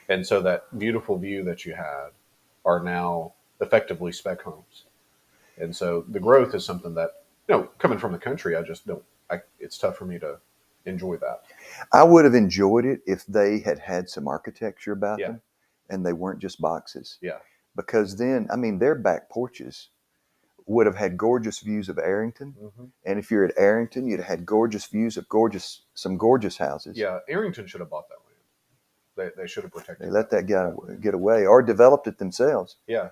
And so that beautiful view that you had are now effectively spec homes. And so the growth is something that, coming from the country, I just don't, it's tough for me to enjoy that. I would have enjoyed it if they had had some architecture about Yeah. them and they weren't just boxes. Yeah. Because then, I mean, their back porches would have had gorgeous views of Arrington. Mm-hmm. And if you're at Arrington, you'd have had gorgeous views of some gorgeous houses. Yeah. Arrington should have bought that land. They should have protected They let that guy get away or developed it themselves. Yeah.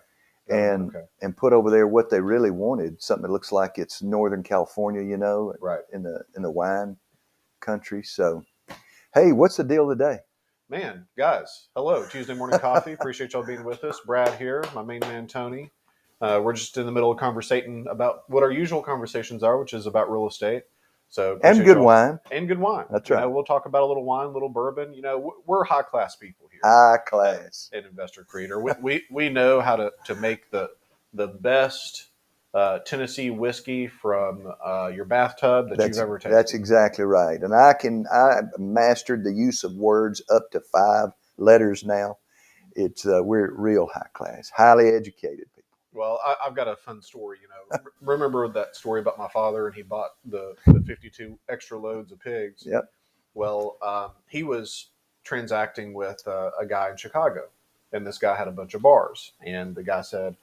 And put over there what they really wanted, something that looks like it's Northern California, right. in the wine country. So, hey, what's the deal today? Man, guys, hello. Tuesday morning coffee. Appreciate y'all being with us. Brad here, my main man Tony. We're just in the middle of conversating about what our usual conversations are, which is about real estate. So and good wine. And good wine. That's right. We'll talk about a little wine, a little bourbon. We're high class people here. High class. At Investor Creator. We know how to make the best Tennessee whiskey from your bathtub that you've ever tasted. That's exactly right. And I mastered the use of words up to 5 letters now. It's we're real high class, highly educated people. Well, I've got a fun story. Remember that story about my father, and he bought the 52 extra loads of pigs. Yep. Well, he was transacting with a guy in Chicago, and this guy had a bunch of bars, and the guy said,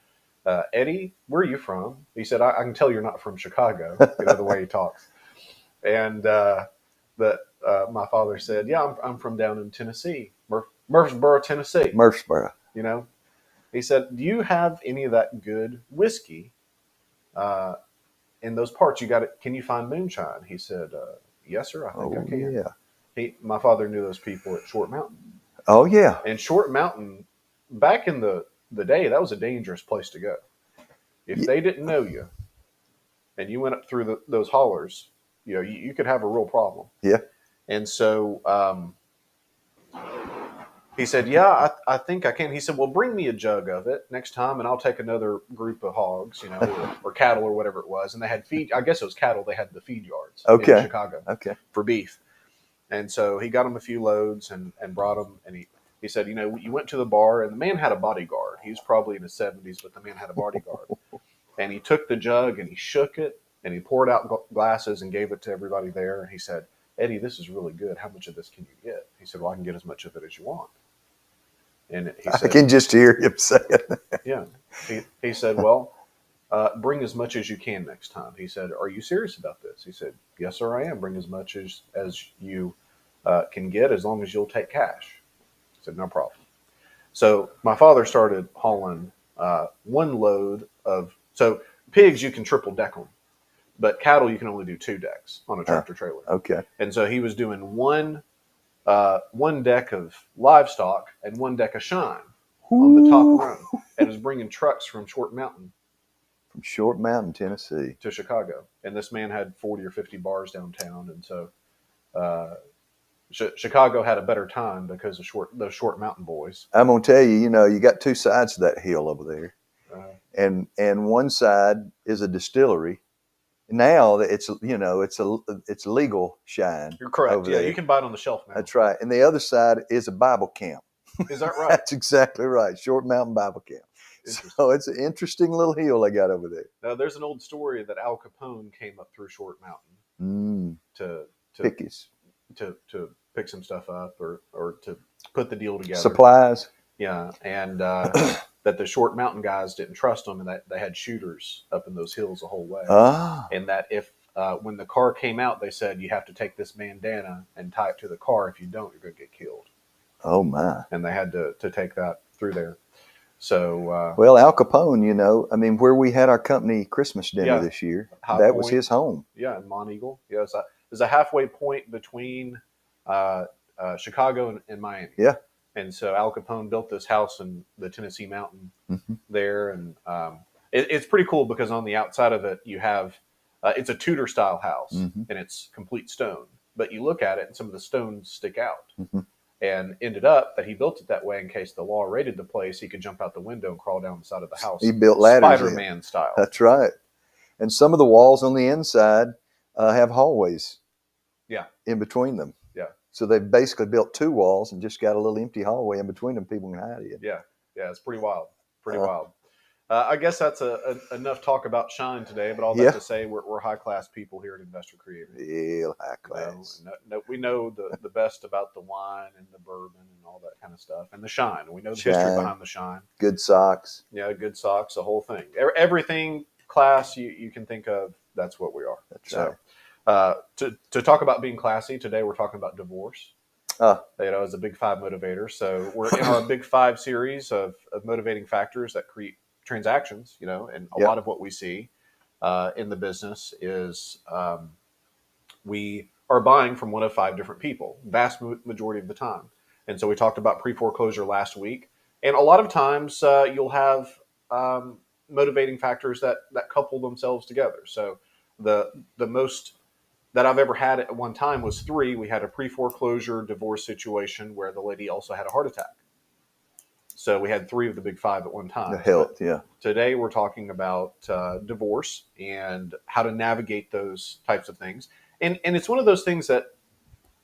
Eddie, where are you from? He said, I can tell you're not from Chicago, the way he talks. And my father said, yeah, I'm from down in Tennessee, Murfreesboro, Tennessee. Murfreesboro. He said, do you have any of that good whiskey in those parts? You got it. Can you find moonshine? He said, yes, sir. I think I can. Yeah. My father knew those people at Short Mountain. Oh, yeah. And Short Mountain, back in the day, that was a dangerous place to go. If they didn't know you and you went up through those hollers, you could have a real problem. Yeah. And so he said, yeah, I think I can. He said, well, bring me a jug of it next time, and I'll take another group of hogs, or cattle or whatever it was. And they had feed. I guess it was cattle. They had the feed yards in Chicago for beef. And so he got them a few loads and brought them. And he said, you went to the bar, and the man had a bodyguard. He was probably in his 70s, but the man had a bodyguard. And he took the jug and he shook it, and he poured out glasses and gave it to everybody there. And he said, Eddie, this is really good. How much of this can you get? He said, well, I can get as much of it as you want. And he said, I can just hear him say it. Yeah. He said, well, bring as much as you can next time. He said, are you serious about this? He said, yes, sir, I am. Bring as much as you can get, as long as you'll take cash. I said, no problem. So my father started hauling one load of, so pigs you can triple deck them, but cattle you can only do 2 decks on a tractor trailer. Okay. And so he was doing one deck of livestock and 1 deck of shine on the top run, and was bringing trucks from Short Mountain. From Short Mountain, Tennessee. To Chicago. And this man had 40 or 50 bars downtown. And so Chicago had a better time because of those Short Mountain boys. I'm going to tell you, you got 2 sides to that hill over there. And one side is a distillery. Now it's it's legal shine. You're correct. Over Yeah, there. You can buy it on the shelf now. That's right. And the other side is a Bible camp. Is that right? That's exactly right. Short Mountain Bible camp. So it's an interesting little hill they got over there. Now, there's an old story that Al Capone came up through Short Mountain to pick some stuff up or to put the deal together. Supplies. Yeah, and that the Short Mountain guys didn't trust them, and that they had shooters up in those hills the whole way. And that if when the car came out, they said, you have to take this bandana and tie it to the car. If you don't, you're going to get killed. Oh, my. And they had to take that through there. So well, Al Capone, where we had our company Christmas dinner this year, that was his home. Yeah, in Monteagle. Yeah, it's a halfway point between Chicago and Miami. Yeah. And so Al Capone built this house in the Tennessee mountain there. And it's pretty cool because on the outside of it, you have, it's a Tudor style house and it's complete stone. But you look at it and some of the stones stick out. And ended up that he built it that way in case the law raided the place, he could jump out the window and crawl down the side of the house. He built ladders. Spider-Man style. That's right. And some of the walls on the inside have hallways. Yeah. In between them. Yeah. So they've basically built 2 walls and just got a little empty hallway in between them people can hide in. Yeah, it's pretty wild. Pretty wild. I guess that's enough talk about shine today. But all that to say, we're high class people here at Investor Creator. Real high class. We know the best about the wine and the bourbon and all that kind of stuff, and the shine. We know the history behind the shine. Good socks. Yeah, good socks. The whole thing. Everything class you can think of. That's what we are. That's right. To talk about being classy today, we're talking about divorce. As a Big 5 motivator. So we're in our Big 5 series of motivating factors that create transactions. And a lot of what we see in the business is we are buying from one of 5 different people, vast majority of the time. And so we talked about pre-foreclosure last week, and a lot of times you'll have motivating factors that couple themselves together. So the most that I've ever had at one time was 3. We had a pre-foreclosure divorce situation where the lady also had a heart attack. So we had 3 of the Big 5 at one time. The health, yeah. Today we're talking about divorce and how to navigate those types of things. And it's one of those things that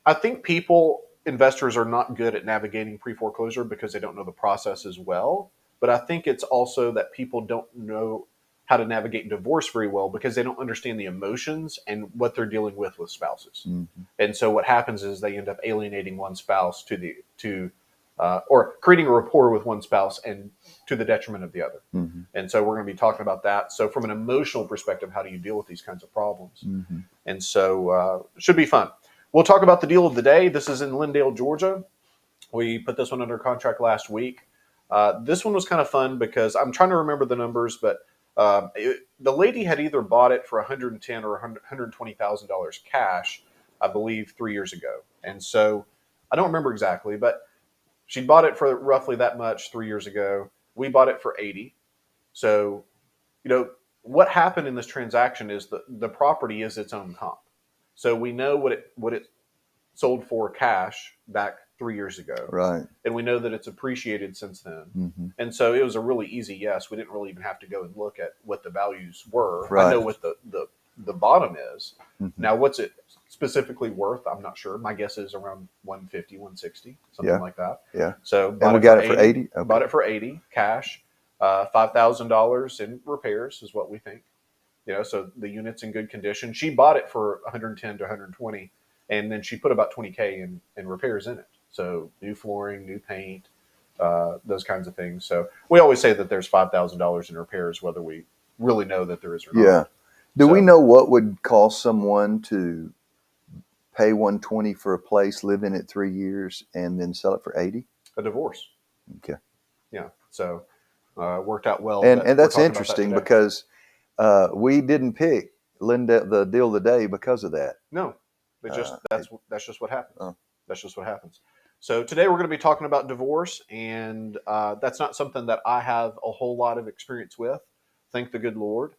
I think investors are not good at navigating pre-foreclosure because they don't know the process as well. But I think it's also that people don't know how to navigate divorce very well because they don't understand the emotions and what they're dealing with spouses. Mm-hmm. And so what happens is they end up alienating one spouse or creating a rapport with one spouse and to the detriment of the other. Mm-hmm. And so we're going to be talking about that. So from an emotional perspective, how do you deal with these kinds of problems? Mm-hmm. And so it should be fun. We'll talk about the deal of the day. This is in Lindale, Georgia. We put this one under contract last week. This one was kind of fun because I'm trying to remember the numbers, but the lady had either bought it for $110,000 or $120,000 cash, I believe, 3 years ago. And so I don't remember exactly, but she bought it for roughly that much 3 years ago. We bought it for $80,000. So, what happened in this transaction is the property is its own comp. So we know what it sold for cash back 3 years ago. Right. And we know that it's appreciated since then. Mm-hmm. And so it was a really easy yes. We didn't really even have to go and look at what the values were. Right. I know what the bottom is. Mm-hmm. Now, what's it specifically worth? I'm not sure. My guess is around 150, 160, something like that. Yeah. So we got it for 80. Okay. Bought it for 80 cash, $5,000 in repairs is what we think. So the unit's in good condition. She bought it for 110 to 120, and then she put about 20K in repairs in it. So new flooring, new paint, those kinds of things. So we always say that there's $5,000 in repairs, whether we really know that there is or not. Yeah. Do we know what would cause someone to pay 120 for a place, live in it 3 years, and then sell it for 80? A divorce. Okay. Yeah. So worked out well. And that's interesting because we didn't pick the deal of the day because of that. No, that's just what happens. That's just what happens. So today we're going to be talking about divorce, and that's not something that I have a whole lot of experience with. Thank the good Lord.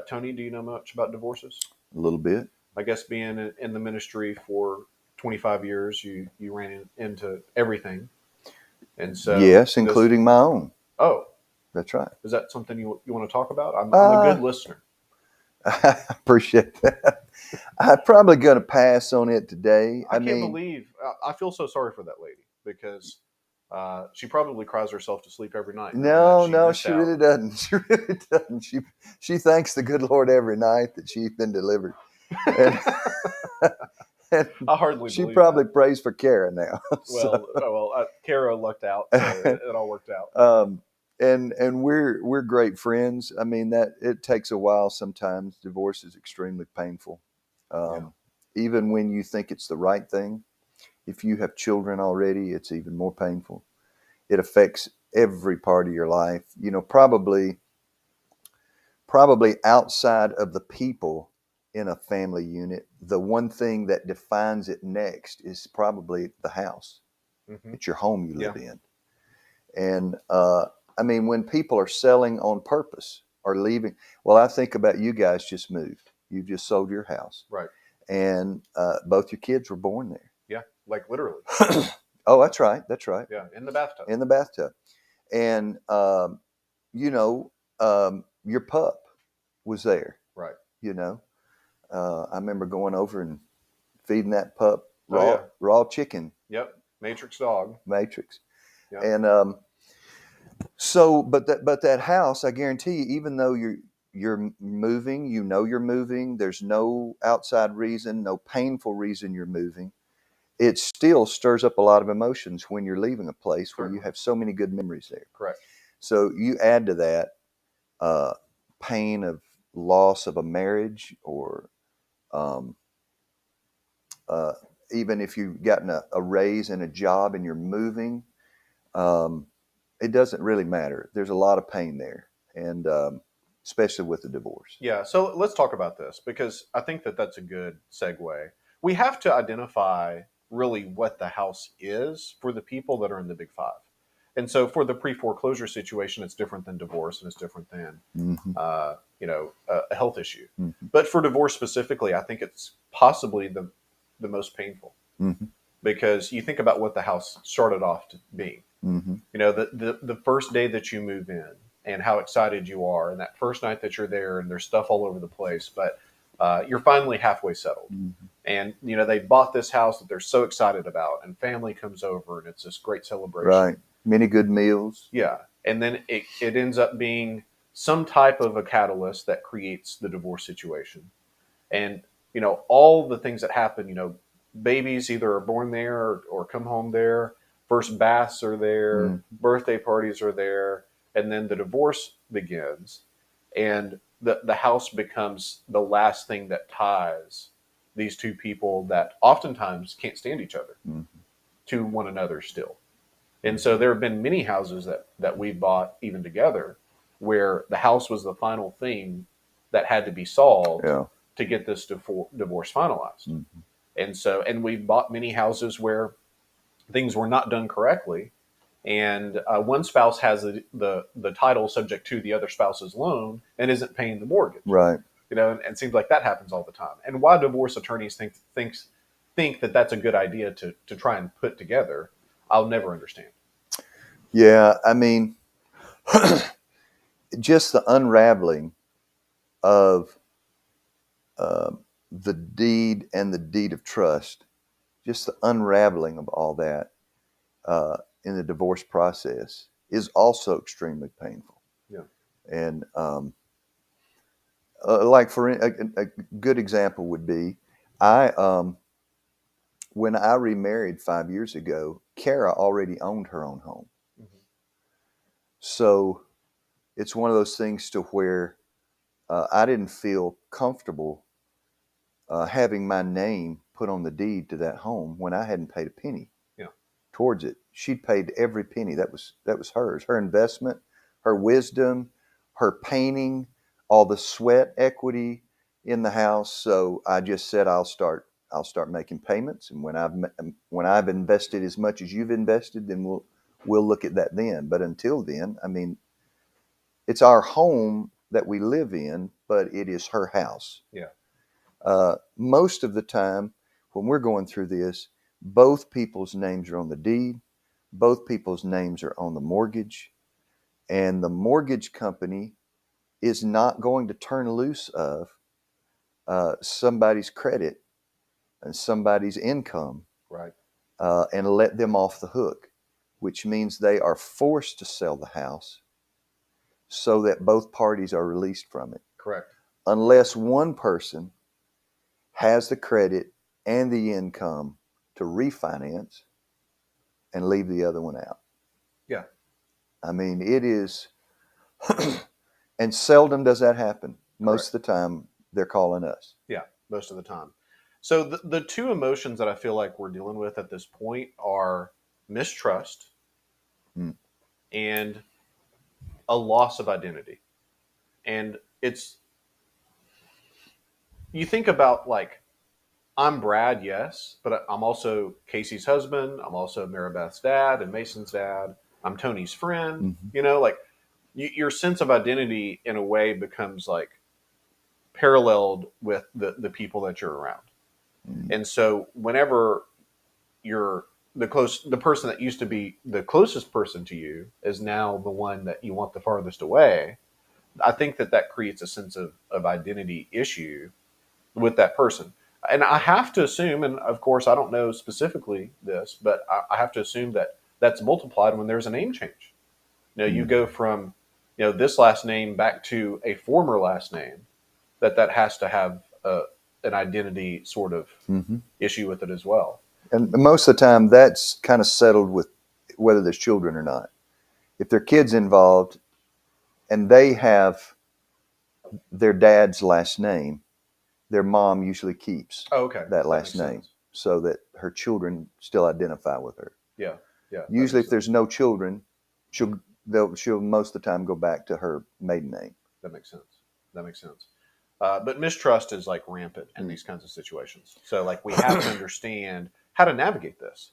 Tony, do you know much about divorces? A little bit. I guess being in the ministry for 25 years, you ran into everything. And so yes, including my own. Oh, that's right. Is that something you want to talk about? I'm a good listener. I appreciate that. I'm probably going to pass on it today. I can't believe. I feel so sorry for that lady because she probably cries herself to sleep every night. No, she really doesn't. She really doesn't. She thanks the good Lord every night that she's been delivered. And I hardly. She probably prays for Kara now. Kara lucked out. So it all worked out. And we're great friends. I mean, that it takes a while sometimes. Divorce is extremely painful. Even when you think it's the right thing, if you have children already, it's even more painful. It affects every part of your life. Probably outside of the people in a family unit, the one thing that defines it next is probably the house. Mm-hmm. It's your home you live in. And I mean, when people are selling on purpose or leaving, I think about you guys just moved. You just sold your house. Right. And both your kids were born there. Yeah, like literally. Oh, that's right. That's right. Yeah, in the bathtub. In the bathtub. And, your pup was there. Right. I remember going over and feeding that pup raw chicken. Yep. Matrix dog. Matrix. Yep. And so, but that house, I guarantee you, even though you're moving, you're moving, there's no outside reason, no painful reason you're moving, it still stirs up a lot of emotions when you're leaving a place where you have so many good memories there. Correct. So you add to that pain of loss of a marriage, or even if you've gotten a raise in a job and you're moving, it doesn't really matter. There's a lot of pain there, and especially with the divorce. Yeah, so let's talk about this, because I think that that's a good segue. We have to identify really what the house is for the people that are in the big five. And so for the pre-foreclosure situation, it's different than divorce, and it's different than a health issue. Mm-hmm. But for divorce specifically, I think it's possibly the most painful, because you think about what the house started off to being. The first day that you move in, and how excited you are, and that first night that you're there, and there's stuff all over the place, but you're finally halfway settled. And they bought this house that they're so excited about, and family comes over, and it's this great celebration. Right. Many good meals. Yeah. And then it ends up being some type of a catalyst that creates the divorce situation. And all the things that happen, babies either are born there or come home there, first baths are there, birthday parties are there, and then the divorce begins, and the house becomes the last thing that ties these two people that oftentimes can't stand each other to one another still. And so there have been many houses that we bought even together, where the house was the final thing that had to be solved to get this divorce finalized. And we bought many houses where things were not done correctly, and one spouse has the title subject to the other spouse's loan and isn't paying the mortgage. Right. And it seems like that happens all the time. And why divorce attorneys think that that's a good idea to try and put together, I'll never understand. Yeah, I mean, just the unraveling of the deed and the deed of trust, just the unraveling of all that in the divorce process is also extremely painful. Yeah. And like for a good example would be, when I remarried 5 years ago, Kara already owned her own home. So it's one of those things to where I didn't feel comfortable having my name put on the deed to that home when I hadn't paid a penny towards it. She'd paid every penny. That was hers. Her investment, her wisdom, her painting, all the sweat equity in the house. So I just said, I'll start making payments, and when I've invested as much as you've invested, then we'll look at that then. But until then, I mean, it's our home that we live in, but it is her house. Yeah. Most of the time when we're going through this, both people's names are on the deed, both people's names are on the mortgage, and the mortgage company is not going to turn loose of somebody's credit and somebody's income, right, and let them off the hook, which means they are forced to sell the house so that both parties are released from it. Correct. Unless one person has the credit and the income to refinance and leave the other one out. Yeah. I mean, it is, and seldom does that happen. Most of the time, they're calling us. Yeah, most of the time. So the two emotions that I feel like we're dealing with at this point are mistrust and a loss of identity. And you think about, like, I'm Brad, yes, but I'm also Casey's husband. I'm also Maribeth's dad and Mason's dad. I'm Tony's friend. Like, your sense of identity in a way becomes like paralleled with the people that you're around. And so whenever the person that used to be the closest person to you is now the one that you want the farthest away, I think that creates a sense of identity issue with that person. And I have to assume, and of course I don't know specifically this, but I have to assume that that's multiplied when there's a name change. You go from, this last name back to a former last name, that has to have an identity sort of issue with it as well. And most of the time, that's kind of settled with whether there's children or not. If there are kids involved and they have their dad's last name, their mom usually keeps that last name so that her children still identify with her. Yeah, yeah. Usually, if there's no children, she'll most of the time go back to her maiden name. That makes sense. But mistrust is like rampant in these kinds of situations. So like we have to understand how to navigate this.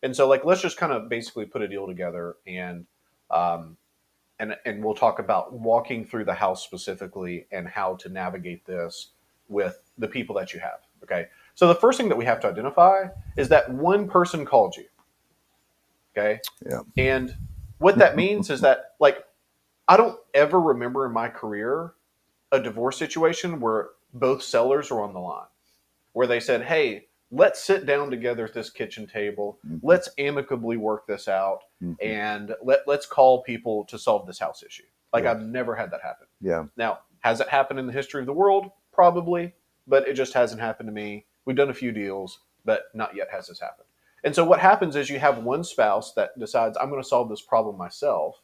And so like let's just kind of basically put a deal together, and we'll talk about walking through the house specifically and how to navigate this with the people that you have. Okay. So the first thing that we have to identify is that one person called you. Okay. Yeah. And what that means is that, like, I don't ever remember in my career a divorce situation where both sellers are on the line, where they said, hey, let's sit down together at this kitchen table. Let's amicably work this out, and let's call people to solve this house issue. Like, I've never had that happen. Yeah. Now, has it happened in the history of the world? Probably, but it just hasn't happened to me. We've done a few deals, but not yet has this happened. And so what happens is you have one spouse that decides, I'm going to solve this problem myself,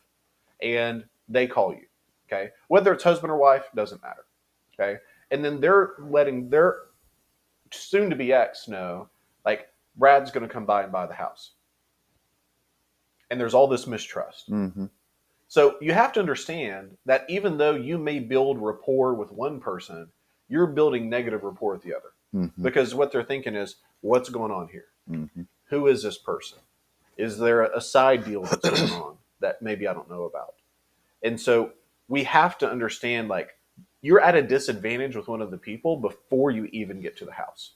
and they call you. Okay. Whether it's husband or wife, doesn't matter. Okay. And then they're letting their soon to be ex know, like, Brad's going to come by and buy the house. And there's all this mistrust. So you have to understand that even though you may build rapport with one person, you're building negative rapport with the other. Because what they're thinking is, what's going on here? Who is this person? Is there a side deal that's going on that maybe I don't know about? And so we have to understand, like, you're at a disadvantage with one of the people before you even get to the house.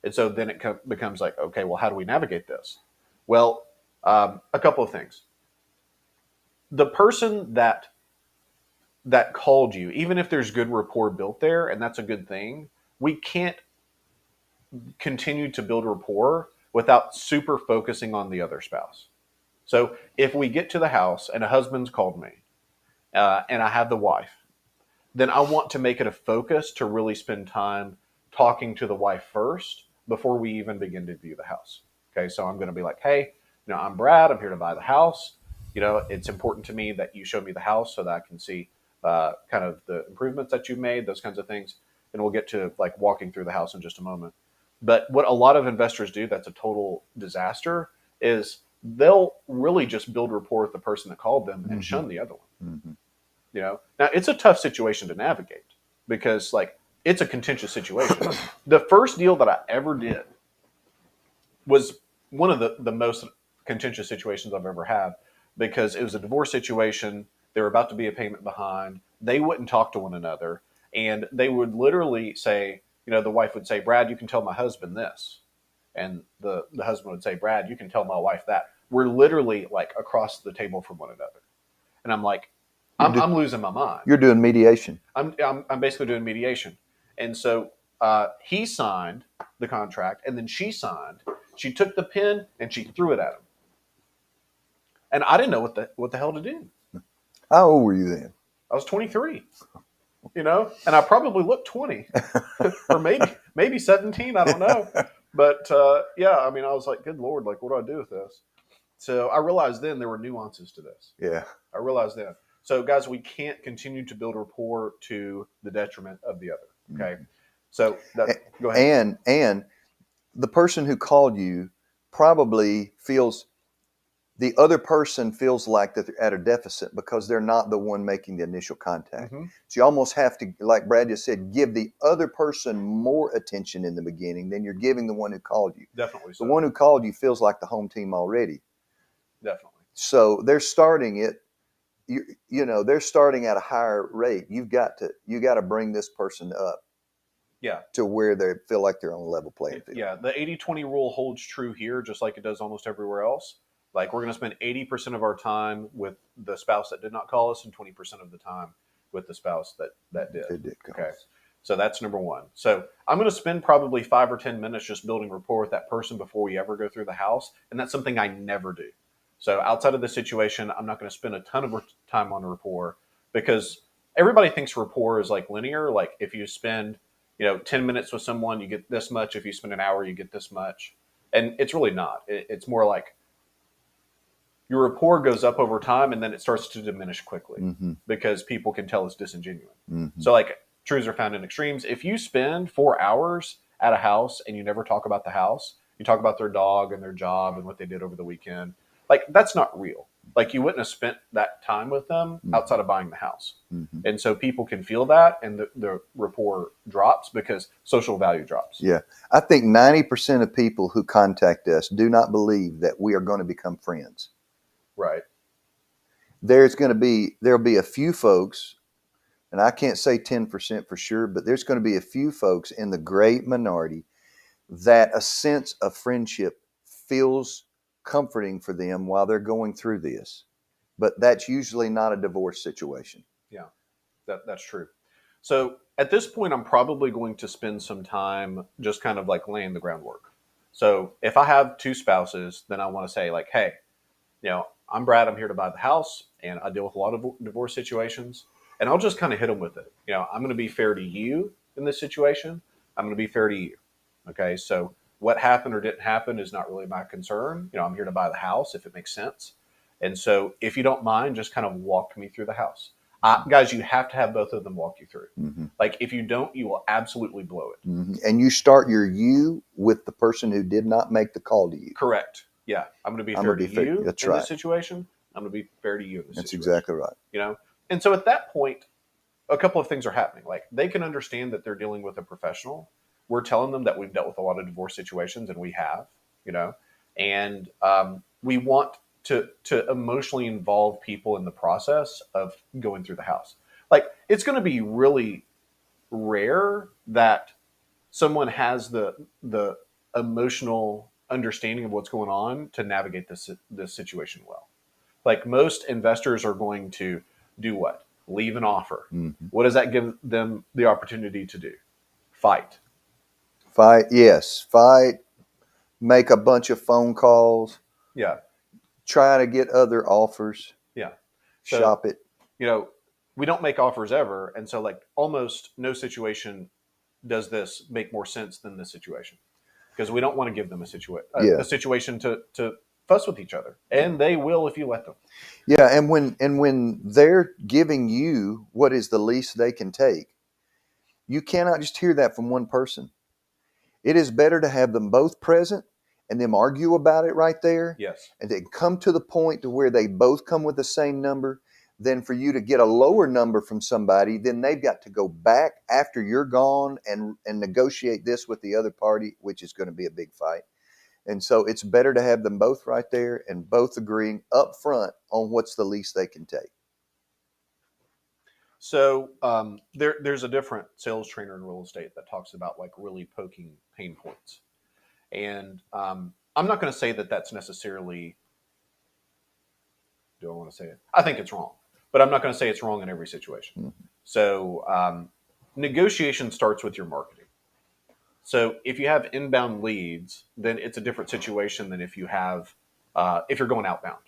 And so then it becomes like, okay, well, how do we navigate this? Well, a couple of things. The person that called you, even if there's good rapport built there, and that's a good thing, we can't continue to build rapport without super focusing on the other spouse. So if we get to the house and a husband's called me, and I have the wife, then I want to make it a focus to really spend time talking to the wife first before we even begin to view the house. Okay, so I'm going to be like, hey, I'm Brad. I'm here to buy the house. It's important to me that you show me the house so that I can see kind of the improvements that you've made, those kinds of things. And we'll get to like walking through the house in just a moment. But what a lot of investors do that's a total disaster is they'll really just build rapport with the person that called them and shun the other one. Now it's a tough situation to navigate because like it's a contentious situation. The first deal that I ever did was one of the most contentious situations I've ever had because it was a divorce situation. They were about to be a payment behind. They wouldn't talk to one another. And they would literally say, the wife would say, Brad, you can tell my husband this. And the husband would say, Brad, you can tell my wife that. We're literally like across the table from one another. And I'm like, I'm losing my mind. You're doing mediation. I'm basically doing mediation. And so he signed the contract, and then she signed. She took the pen and she threw it at him. And I didn't know what the hell to do. How old were you then? I was 23. And I probably looked 20 or maybe 17. I don't know. But I was like, good Lord, like, what do I do with this? So I realized then there were nuances to this. Yeah. I realized then. So guys, we can't continue to build rapport to the detriment of the other. Okay. So go ahead. And the person who called you probably feels the other person feels like that they're at a deficit because they're not the one making the initial contact. So you almost have to, like Brad just said, give the other person more attention in the beginning than you're giving the one who called you. Definitely. So. The one who called you feels like the home team already. Definitely. So they're starting it. They're starting at a higher rate. You got to bring this person up. Yeah. To where they feel like they're on a level playing field. Yeah. The 80-20 rule holds true here, just like it does almost everywhere else. Like we're going to spend 80% of our time with the spouse that did not call us and 20% of the time with the spouse that did. They did call okay. us. So that's number one. So I'm going to spend probably 5 or 10 minutes just building rapport with that person before we ever go through the house. And that's something I never do. So outside of the situation, I'm not going to spend a ton of time on rapport because everybody thinks rapport is like linear. Like if you spend, 10 minutes with someone, you get this much. If you spend an hour, you get this much. And it's really not. It's more like your rapport goes up over time and then it starts to diminish quickly because people can tell it's disingenuous. So like truths are found in extremes. If you spend 4 hours at a house and you never talk about the house, you talk about their dog and their job and what they did over the weekend, like that's not real. Like you wouldn't have spent that time with them outside of buying the house. And so people can feel that and the rapport drops because social value drops. Yeah. I think 90% of people who contact us do not believe that we are going to become friends. Right. There'll be a few folks, and I can't say 10% for sure, but there's going to be a few folks in the great minority that a sense of friendship feels comforting for them while they're going through this. But that's usually not a divorce situation. Yeah, that's true. So at this point, I'm probably going to spend some time just kind of like laying the groundwork. So if I have two spouses, then I want to say like, hey, I'm Brad. I'm here to buy the house, and I deal with a lot of divorce situations. And I'll just kind of hit them with it. I'm going to be fair to you in this situation. I'm going to be fair to you. Okay, so what happened or didn't happen is not really my concern. I'm here to buy the house if it makes sense. And so if you don't mind, just kind of walk me through the house. Guys, you have to have both of them walk you through. Like if you don't, you will absolutely blow it. And you start your you with the person who did not make the call to you. Correct. Yeah, I'm going to be fair to you in this situation. I'm going to be fair to you in this situation. That's exactly right. And so at that point, a couple of things are happening. Like they can understand that they're dealing with a professional. We're telling them that we've dealt with a lot of divorce situations, and we have, and we want to emotionally involve people in the process of going through the house. Like it's going to be really rare that someone has the emotional understanding of what's going on to navigate this situation well. Like most investors are going to do what? Leave an offer. What does that give them the opportunity to do? Fight. Yes. Fight. Make a bunch of phone calls. Yeah. Try to get other offers. Yeah. So, shop it. We don't make offers ever. And so like almost no situation does this make more sense than this situation. Because we don't want to give them a situation to fuss with each other. And they will if you let them. Yeah, and when they're giving you what is the least they can take, you cannot just hear that from one person. It is better to have them both present and them argue about it right there. Yes. And then come to the point to where they both come with the same number than for you to get a lower number from somebody. Then they've got to go back after you're gone and negotiate this with the other party, which is going to be a big fight. And so it's better to have them both right there and both agreeing up front on what's the least they can take. So there's a different sales trainer in real estate that talks about like really poking pain points. And I'm not going to say that that's necessarily, do I want to say it? I think it's wrong, but I'm not going to say it's wrong in every situation. So negotiation starts with your marketing. So if you have inbound leads, then it's a different situation than if you have, if you're going outbound.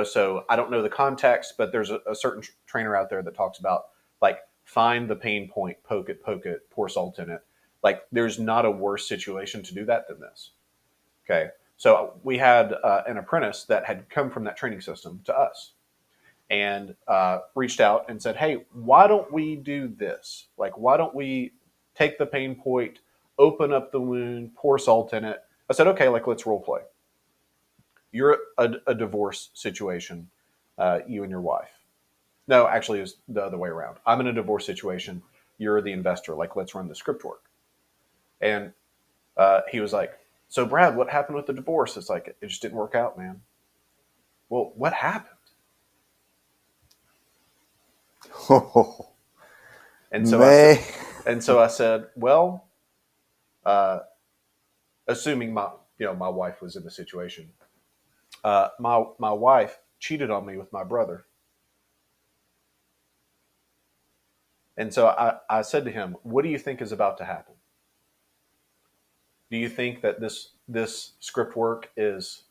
So I don't know the context, but there's a certain trainer out there that talks about like find the pain point, poke it, pour salt in it. Like there's not a worse situation to do that than this. Okay. So we had an apprentice that had come from that training system to us and reached out and said, hey, why don't we do this? Like, why don't we take the pain point, open up the wound, pour salt in it? I said, okay, like let's role play. You're a divorce situation, you and your wife. No, actually, it's the other way around. I'm in a divorce situation. You're the investor. Like, let's run the script work. And he was like, so Brad, what happened with the divorce? It's like, it just didn't work out, man. Well, what happened? And so I said, well, assuming my wife was in the situation, my wife cheated on me with my brother. And so I said to him, what do you think is about to happen? Do you think that this script work is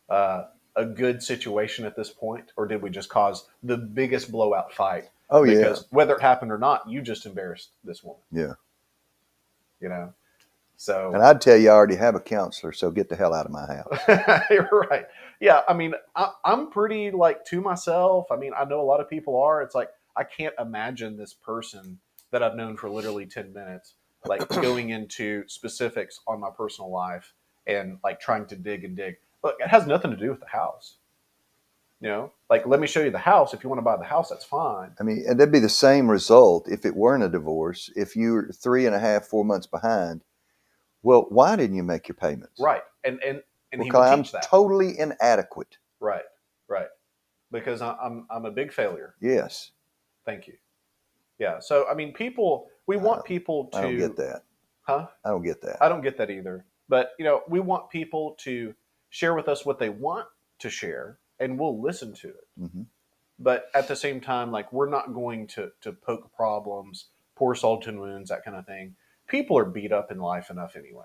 a good situation at this point, or did we just cause the biggest blowout fight? Oh, because whether it happened or not, you just embarrassed this woman. Yeah. You know, so. And I'd tell you, I already have a counselor, so get the hell out of my house. You're right. Yeah. I mean, I'm pretty like to myself. I mean, I know a lot of people are. It's like, I can't imagine this person that I've known for literally 10 minutes, like going into specifics on my personal life and like trying to dig and dig. Look, it has nothing to do with the house. You know, like, let me show you the house. If you want to buy the house, that's fine. I mean, and that'd be the same result if it weren't a divorce. If you're 3.5, 4 months behind, well, why didn't you make your payments? Right. And he would teach I'm that. Totally inadequate. Right. Right. Because I'm a big failure. Yes. Thank you. Yeah. So, I mean, we want people to. I don't get that. Huh? I don't get that. I don't get that either. But, we want people to share with us what they want to share, and we'll listen to it. Mm-hmm. But at the same time, like, we're not going to poke problems, pour salt in wounds, that kind of thing. People are beat up in life enough anyway.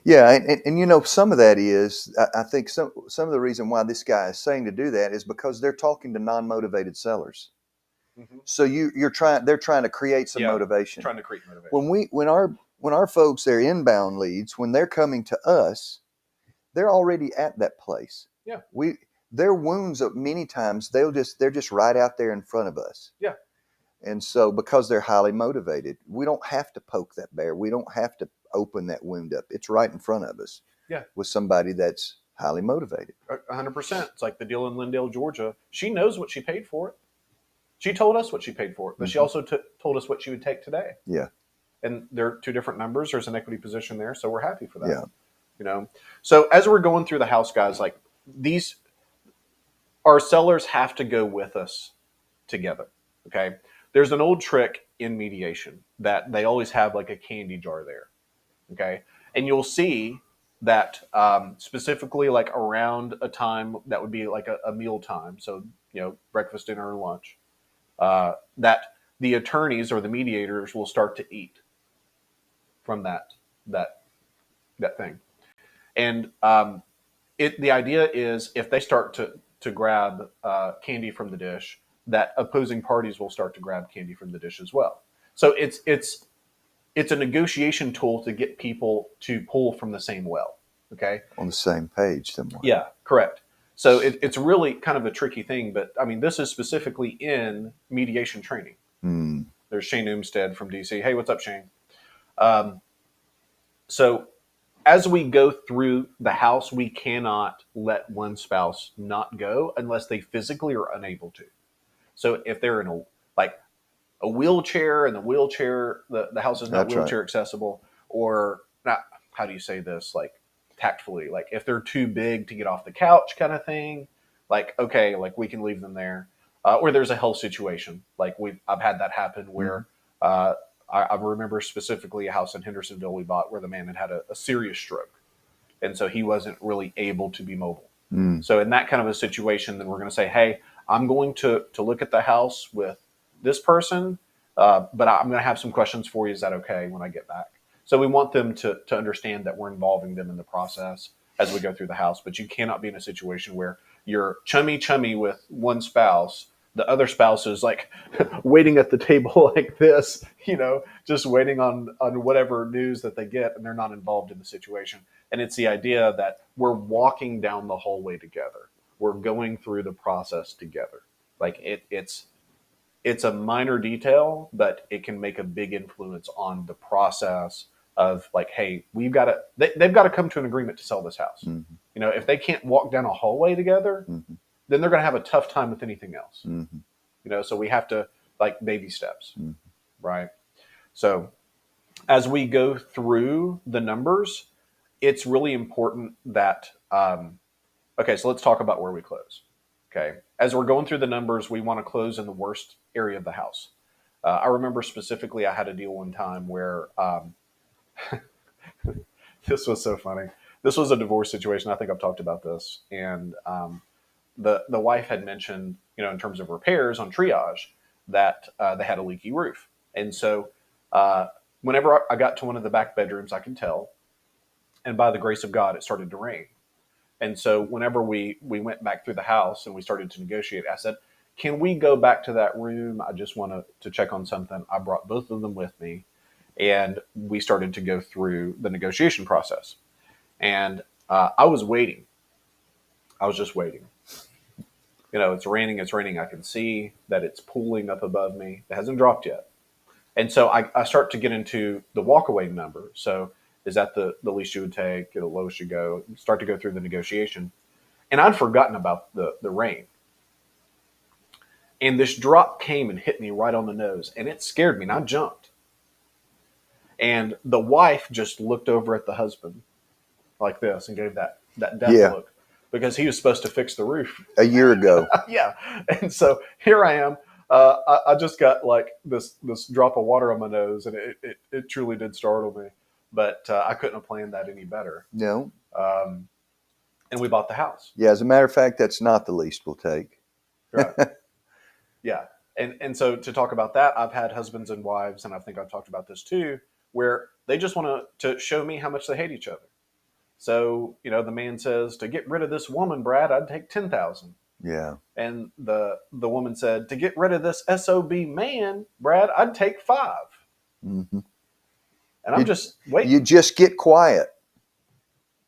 Yeah, and some of that is, I think some of the reason why this guy is saying to do that is because they're talking to non-motivated sellers. Mm-hmm. So they're trying to create some motivation. Trying to create motivation. When our folks, they're inbound leads, when they're coming to us, they're already at that place. Yeah. Their wounds many times they're just right out there in front of us. Yeah. And so because they're highly motivated, we don't have to poke that bear. We don't have to open that wound up. It's right in front of us. Yeah. With somebody that's highly motivated. 100%. It's like the deal in Lindale, Georgia. She knows what she paid for it. She told us what she paid for it, but she also told us what she would take today. Yeah. And there are two different numbers. There's an equity position there, so we're happy for that. Yeah. So as we're going through the house, guys, like, our sellers have to go with us together. Okay. There's an old trick in mediation that they always have like a candy jar there. Okay. And you'll see that specifically like around a time that would be like a meal time. So, breakfast, dinner, or lunch, that the attorneys or the mediators will start to eat from that thing. And the idea is if they start to grab candy from the dish, that opposing parties will start to grab candy from the dish as well. So it's a negotiation tool to get people to pull from the same well. Okay. On the same page somewhere. Yeah, correct. So it's really kind of a tricky thing, but I mean, this is specifically in mediation training. Mm. There's Shane Umstead from DC. Hey, what's up, Shane? So as we go through the house, we cannot let one spouse not go unless they physically are unable to. So if they're in a wheelchair and the house is not wheelchair accessible, or not, how do you say this? Like, tactfully, like if they're too big to get off the couch kind of thing, like, okay, like we can leave them there. Or there's a health situation. Like I've had that happen where I remember specifically a house in Hendersonville we bought where the man had a serious stroke. And so he wasn't really able to be mobile. Mm. So in that kind of a situation, then we're going to say, hey, I'm going to look at the house with this person, but I'm going to have some questions for you. Is that okay when I get back? So we want them to understand that we're involving them in the process as we go through the house. But you cannot be in a situation where you're chummy with one spouse. The other spouse is like waiting at the table like this, just waiting on whatever news that they get, and they're not involved in the situation. And it's the idea that we're walking down the hallway together. We're going through the process together. Like it's a minor detail, but it can make a big influence on the process of like, hey, they've got to come to an agreement to sell this house. Mm-hmm. If they can't walk down a hallway together, mm-hmm. then they're going to have a tough time with anything else. Mm-hmm. So we have to like baby steps, mm-hmm. right? So as we go through the numbers, it's really important that, okay, so let's talk about where we close. Okay. As we're going through the numbers, we want to close in the worst area of the house. I remember specifically, I had a deal one time where, this was so funny. This was a divorce situation. I think I've talked about this. And the wife had mentioned, in terms of repairs on triage, that they had a leaky roof. And so whenever I got to one of the back bedrooms, I could tell. And by the grace of God, it started to rain. And so whenever we went back through the house and we started to negotiate, I said, can we go back to that room? I just want to check on something. I brought both of them with me. And we started to go through the negotiation process. And I was waiting. I was just waiting. It's raining. It's raining. I can see that it's pooling up above me. It hasn't dropped yet. And so I start to get into the walkaway number. So is that the least you would take, the lowest you go? Start to go through the negotiation. And I'd forgotten about the rain. And this drop came and hit me right on the nose. And it scared me. And I jumped. And the wife just looked over at the husband like this and gave that death look, because he was supposed to fix the roof a year ago. Yeah. And so here I am. I just got like this drop of water on my nose, and it truly did startle me. But I couldn't have planned that any better. No. And we bought the house. Yeah, as a matter of fact, that's not the least we'll take. Right. Yeah. And so to talk about that, I've had husbands and wives, and I think I've talked about this too, where they just want to show me how much they hate each other. So, the man says, to get rid of this woman, Brad, I'd take 10,000. Yeah. And the woman said, to get rid of this SOB man, Brad, I'd take 5. Mm-hmm. And I'm just waiting. You just get quiet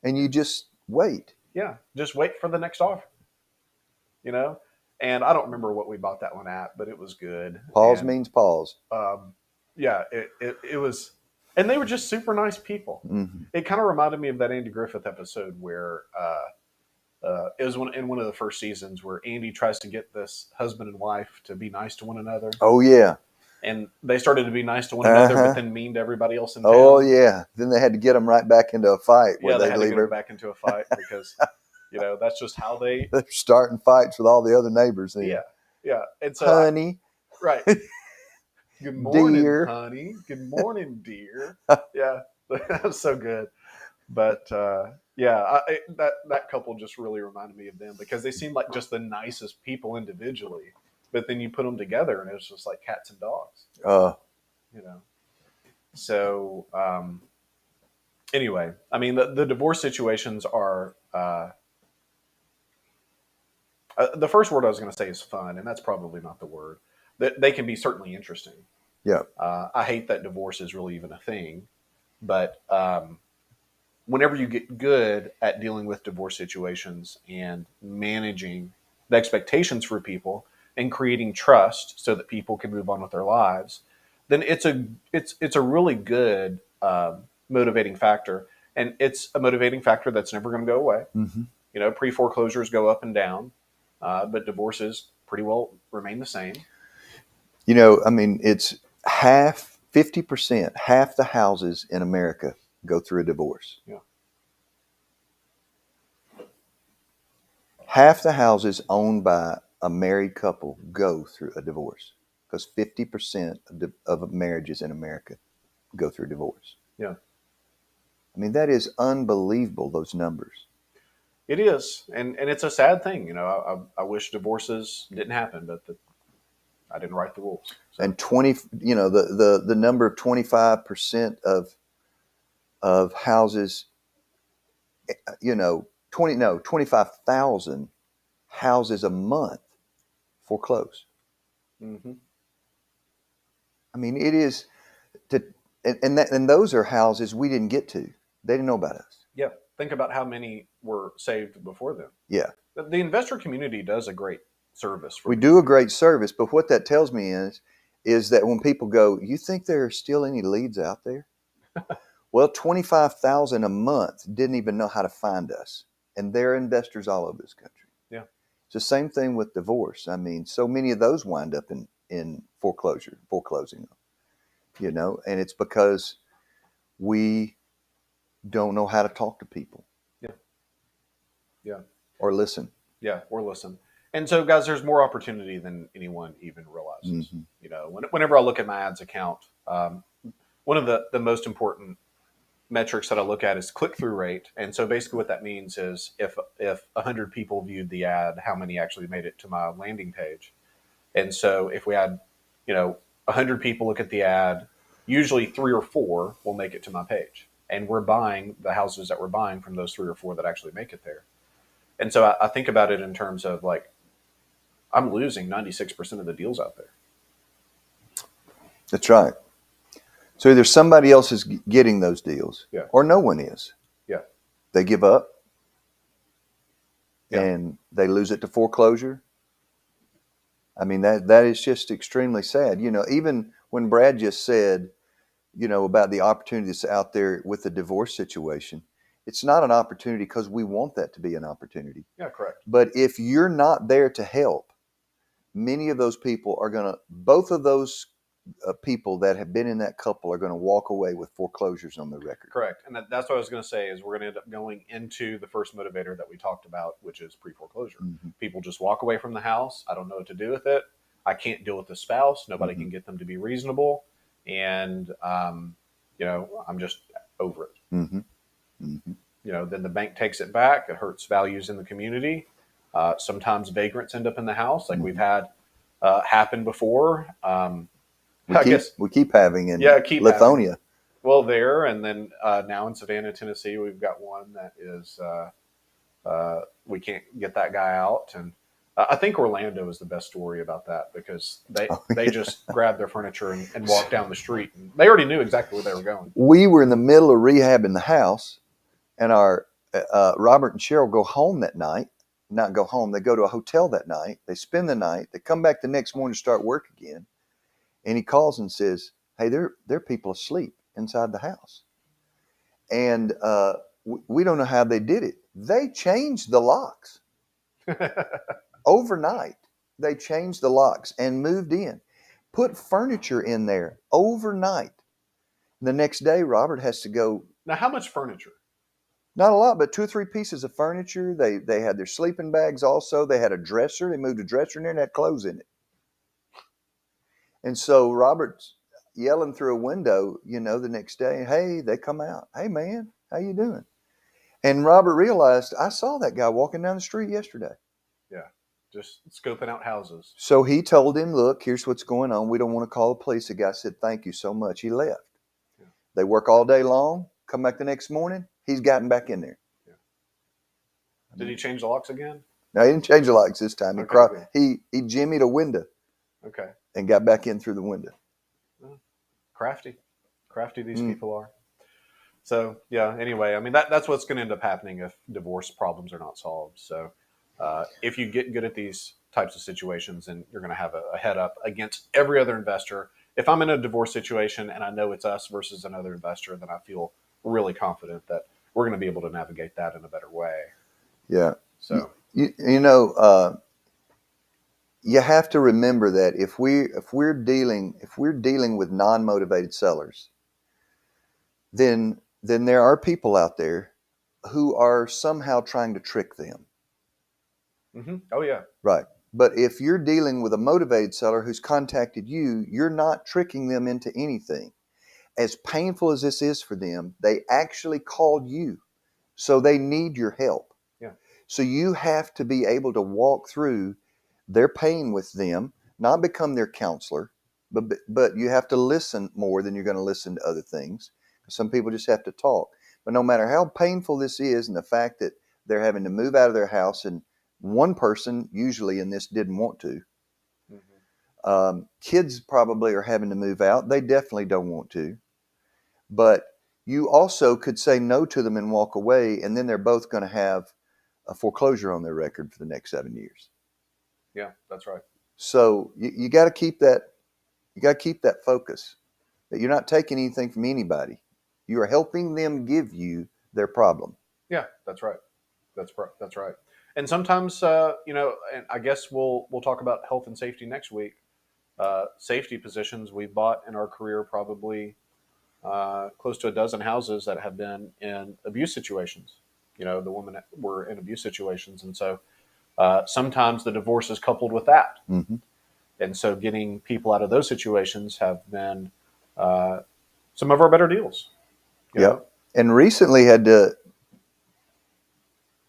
and you just wait. Yeah. Just wait for the next offer, And I don't remember what we bought that one at, but it was good. Pause means pause. Yeah, it was. And they were just super nice people. Mm-hmm. It kind of reminded me of that Andy Griffith episode where it was in one of the first seasons where Andy tries to get this husband and wife to be nice to one another. Oh, yeah. And they started to be nice to one another, but then mean to everybody else in town. Oh, yeah. Then they had to get them right back into a fight. Yeah, they had to get them back into a fight because, that's just how they're starting fights with all the other neighbors. Then. Yeah, yeah. And so, honey. Right. Good morning, dear. honey. Good morning, dear. Yeah, that was so good. But that couple just really reminded me of them because they seemed like just the nicest people individually. But then you put them together and it was just like cats and dogs. So anyway, I mean, the divorce situations are the first word I was going to say is fun, and that's probably not the word. They can be certainly interesting. Yeah. I hate that divorce is really even a thing, but whenever you get good at dealing with divorce situations and managing the expectations for people and creating trust so that people can move on with their lives, then it's a really good motivating factor, and it's a motivating factor that's never going to go away. Mm-hmm. Pre-foreclosures go up and down, but divorces pretty well remain the same. I mean, it's 50%, half the houses in America go through a divorce. Yeah. Half the houses owned by a married couple go through a divorce because 50% of marriages in America go through divorce. Yeah. I mean, that is unbelievable, those numbers. It is. And it's a sad thing. I wish divorces didn't happen, but I didn't write the rules. So. And the number of 25% of houses, 25,000 houses a month foreclose. Mm-hmm. I mean, it is and those are houses we didn't get to. They didn't know about us. Yeah. Think about how many were saved before then. Yeah. The investor community does a great service. We do a great service, but what that tells me is that when people go, you think there are still any leads out there? Well, 25,000 a month didn't even know how to find us. And there are investors all over this country. Yeah. It's the same thing with divorce. I mean, so many of those wind up in foreclosing them, and it's because we don't know how to talk to people. Yeah. Yeah. Or listen. Yeah. Or listen. And so, guys, there's more opportunity than anyone even realizes. Mm-hmm. Whenever I look at my ads account, one of the most important metrics that I look at is click-through rate. And so basically what that means is if 100 people viewed the ad, how many actually made it to my landing page? And so if we had, 100 people look at the ad, usually 3 or 4 will make it to my page. And we're buying the houses that we're buying from those 3 or 4 that actually make it there. And so I think about it in terms of like, I'm losing 96% of the deals out there. That's right. So either somebody else is getting those deals, yeah, or no one is. Yeah. They give up, yeah, and they lose it to foreclosure. I mean, that is just extremely sad. You know, even when Brad just said, you know, about the opportunity that's out there with the divorce situation, it's not an opportunity because we want that to be an opportunity. Yeah, correct. But if you're not there to help, many of those people are going to, both of those people that have been in that couple are going to walk away with foreclosures on their record. Correct. And that's what I was going to say is we're going to end up going into the first motivator that we talked about, which is pre-foreclosure. Mm-hmm. People just walk away from the house. I don't know what to do with it. I can't deal with the spouse. Nobody mm-hmm. can get them to be reasonable. And, you know, I'm just over it. Mm-hmm. Mm-hmm. You know, then the bank takes it back. It hurts values in the community. Sometimes vagrants end up in the house like mm-hmm. we've had happen before. We keep having in Lithonia. Having. Well, there, and then now in Savannah, Tennessee, we've got one that is we can't get that guy out, and I think Orlando is the best story about that because they just grabbed their furniture and walked down the street, and they already knew exactly where they were going. We were in the middle of rehabbing the house, and our Robert and Cheryl go home that night. Not go home; they go to a hotel that night. They spend the night. They come back the next morning to start work again, and he calls and says, "Hey, there are people asleep inside the house." And we don't know how they did it. They changed the locks. Overnight, they changed the locks and moved in. Put furniture in there overnight. The next day, Robert has to go. Now, how much furniture? Not a lot, but 2 or 3 pieces of furniture. They had their sleeping bags also. They had a dresser. They moved a dresser in there and had clothes in it. And so Robert's yelling through a window, you know, the next day, hey, they come out. Hey, man, how you doing? And Robert realized, I saw that guy walking down the street yesterday. Yeah, just scoping out houses. So he told him, look, here's what's going on. We don't want to call the police. The guy said, thank you so much. He left. Yeah. They work all day long, come back the next morning. He's gotten back in there. Yeah. Did he change the locks again? No, he didn't change the locks this time. Okay, he jimmied a window. Okay. And got back in through the window. Crafty these people are. So yeah, anyway, I mean that's what's going to end up happening if divorce problems are not solved. So if you get good at these types of situations, then you're going to have a head up against every other investor. If I'm in a divorce situation and I know it's us versus another investor, then I feel really confident that we're going to be able to navigate that in a better way. Yeah. So you know. You have to remember that if we're dealing with non-motivated sellers, then there are people out there who are somehow trying to trick them. Mm-hmm. Oh yeah, right. But if you're dealing with a motivated seller who's contacted you, you're not tricking them into anything. As painful as this is for them, they actually called you, so they need your help. Yeah. So you have to be able to walk through their pain with them, not become their counselor, but you have to listen more than you're going to listen to other things. Some people just have to talk. But no matter how painful this is, and the fact that they're having to move out of their house, and one person usually in this didn't want to. Mm-hmm. Kids probably are having to move out. They definitely don't want to. But you also could say no to them and walk away, and then they're both going to have a foreclosure on their record for the next 7 years. Yeah, that's right. So you got to keep that. You got to keep that focus. That you're not taking anything from anybody. You are helping them give you their problem. Yeah, that's right. That's right. And sometimes, you know, and I guess we'll talk about health and safety next week. Safety positions we've bought in our career probably close to a dozen houses that have been in abuse situations. You know, the women that were in abuse situations, and so. Sometimes the divorce is coupled with that. Mm-hmm. And so getting people out of those situations have been some of our better deals. Yeah. And recently had the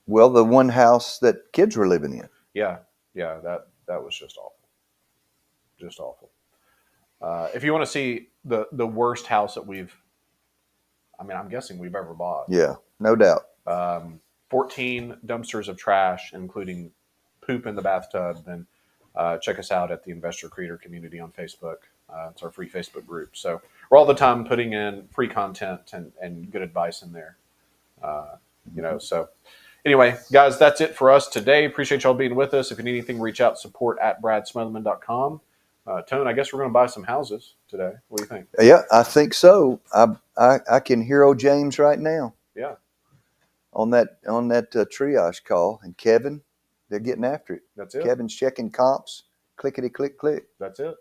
one house that kids were living in. Yeah. Yeah. That was just awful. Just awful. If you want to see the worst house that I'm guessing we've ever bought. Yeah, no doubt. 14 dumpsters of trash, including poop in the bathtub, then check us out at the Investor Creator Community on Facebook. It's our free Facebook group. So we're all the time putting in free content and good advice in there. So anyway, guys, that's it for us today. Appreciate y'all being with us. If you need anything, reach out, support@bradsmotherman.com. Tone, I guess we're going to buy some houses today. What do you think? Yeah, I think so. I can hear old James right now. Yeah. On that triage call, and Kevin, they're getting after it. That's it. Kevin's checking comps. Clickety click click. That's it.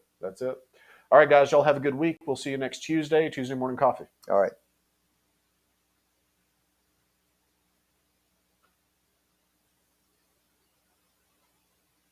All right, guys, y'all have a good week. We'll see you next Tuesday morning coffee. All right.